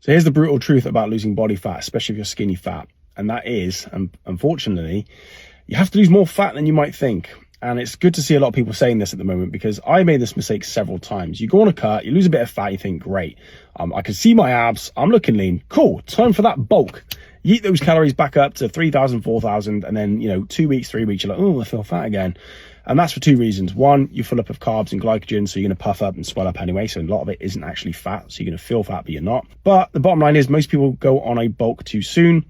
So here's the brutal truth about losing body fat, especially if you're skinny fat. And that is, unfortunately, you have to lose more fat than you might think. And it's good to see a lot of people saying this at the moment, because I made this mistake several times. You go on a cut, you lose a bit of fat, you think, great, I can see my abs, I'm looking lean, cool, time for that bulk. You eat those calories back up to 3,000, 4,000, and then, 2 weeks, 3 weeks, you're like, oh, I feel fat again. And that's for two reasons. One, you're full up of carbs and glycogen, so you're going to puff up and swell up anyway. So a lot of it isn't actually fat. So you're going to feel fat, but you're not. But the bottom line is most people go on a bulk too soon,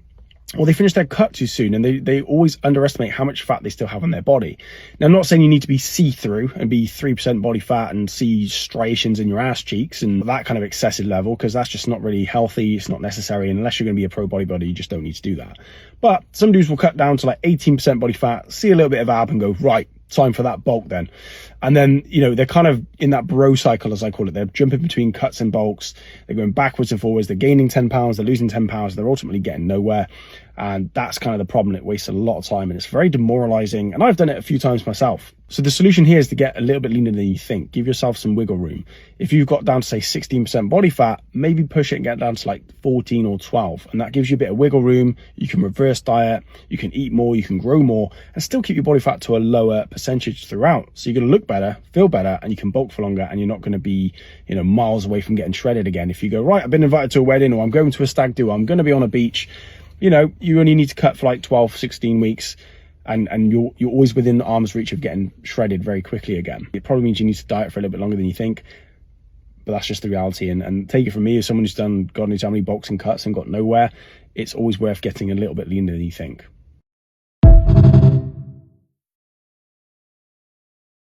or they finish their cut too soon, and they always underestimate how much fat they still have on their body. Now, I'm not saying you need to be see-through and be 3% body fat and see striations in your ass cheeks and that kind of excessive level, because that's just not really healthy. It's not necessary. And unless you're going to be a pro bodybuilder, you just don't need to do that. But some dudes will cut down to like 18% body fat, see a little bit of ab and go, right, time for that bulk then. And then, they're kind of in that bro cycle, as I call it. They're jumping between cuts and bulks. They're going backwards and forwards. They're gaining 10 pounds. They're losing 10 pounds. They're ultimately getting nowhere. And that's kind of the problem. It wastes a lot of time and it's very demoralizing. And I've done it a few times myself. So the solution here is to get a little bit leaner than you think. Give yourself some wiggle room. If you've got down to say 16% body fat, maybe push it and get down to like 14 or 12. And that gives you a bit of wiggle room. You can reverse diet. You can eat more. You can grow more and still keep your body fat to a lower percentage throughout. So you're going to look better, feel better, and you can bulk for longer. And you're not going to be, miles away from getting shredded again. If you go, right, I've been invited to a wedding, or I'm going to a stag do, I'm going to be on a beach, you only need to cut for like 12, 16 weeks and you're always within arm's reach of getting shredded very quickly again. It probably means you need to diet for a little bit longer than you think, but that's just the reality. And take it from me, as someone who's done God knows how many bulks and cuts and got nowhere, it's always worth getting a little bit leaner than you think.